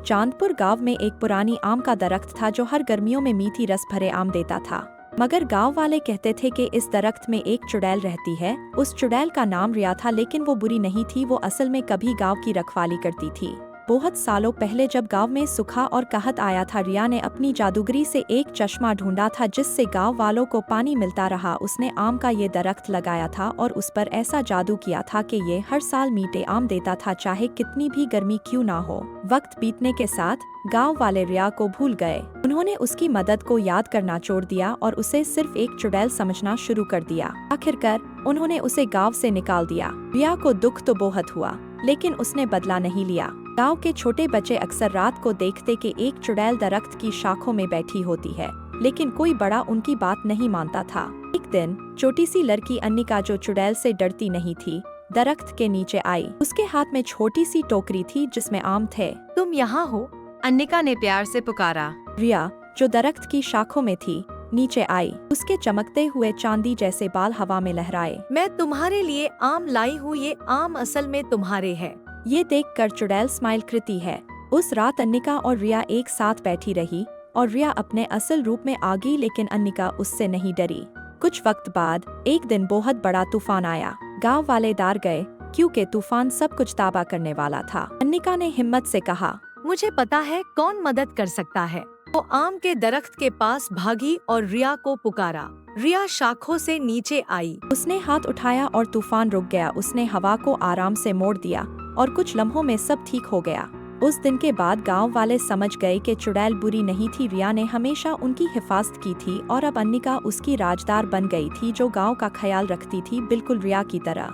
चांदपुर गांव में एक पुरानी आम का दरख्त था जो हर गर्मियों में मीठी रस भरे आम देता था। मगर गांव वाले कहते थे कि इस दरख्त में एक चुड़ैल रहती है। उस चुड़ैल का नाम रिया था, लेकिन वो बुरी नहीं थी। वो असल में कभी गांव की रखवाली करती थी। बहुत सालों पहले जब गांव में सूखा और कहत आया था, रिया ने अपनी जादूगरी से एक चश्मा ढूंढा था जिससे गांव वालों को पानी मिलता रहा। उसने आम का ये दरख्त लगाया था और उस पर ऐसा जादू किया था कि ये हर साल मीठे आम देता था, चाहे कितनी भी गर्मी क्यों ना हो। वक्त बीतने के साथ गांव वाले रिया को भूल गए। उन्होंने उसकी मदद को याद करना छोड़ दिया और उसे सिर्फ एक चुड़ैल समझना शुरू कर दिया। आखिरकार उन्होंने उसे गांव से निकाल दिया। रिया को दुख तो बहुत हुआ, लेकिन उसने बदला नहीं लिया। गांव के छोटे बच्चे अक्सर रात को देखते कि एक चुड़ैल दरख्त की शाखों में बैठी होती है, लेकिन कोई बड़ा उनकी बात नहीं मानता था। एक दिन छोटी सी लड़की अन्निका, जो चुड़ैल से डरती नहीं थी, दरख्त के नीचे आई। उसके हाथ में छोटी सी टोकरी थी जिसमें आम थे। तुम यहाँ हो? अन्निका ने प्यार से पुकारा। रिया, जो दरख्त की शाखों में थी, नीचे आई। उसके चमकते हुए चांदी जैसे बाल हवा में लहराए। मैं तुम्हारे लिए आम लाई हूँ, ये आम असल में तुम्हारे हैं। ये देखकर चुड़ैल स्माइल करती है। उस रात अन्निका और रिया एक साथ बैठी रही और रिया अपने असल रूप में आ गई, लेकिन अन्निका उससे नहीं डरी। कुछ वक्त बाद एक दिन बहुत बड़ा तूफान आया। गांव वाले डर गए क्योंकि तूफान सब कुछ तबाह करने वाला था। अन्निका ने हिम्मत से कहा, मुझे पता है कौन मदद कर सकता है। वो आम के दरख्त के पास भागी और रिया को पुकारा। रिया शाखों से नीचे आई। उसने हाथ उठाया और तूफान रुक गया। उसने हवा को आराम से मोड़ दिया और कुछ लम्हों में सब ठीक हो गया। उस दिन के बाद गांव वाले समझ गए कि चुड़ैल बुरी नहीं थी। रिया ने हमेशा उनकी हिफाजत की थी और अब अन्निका उसकी राजदार बन गई थी, जो गांव का ख्याल रखती थी, बिल्कुल रिया की तरह।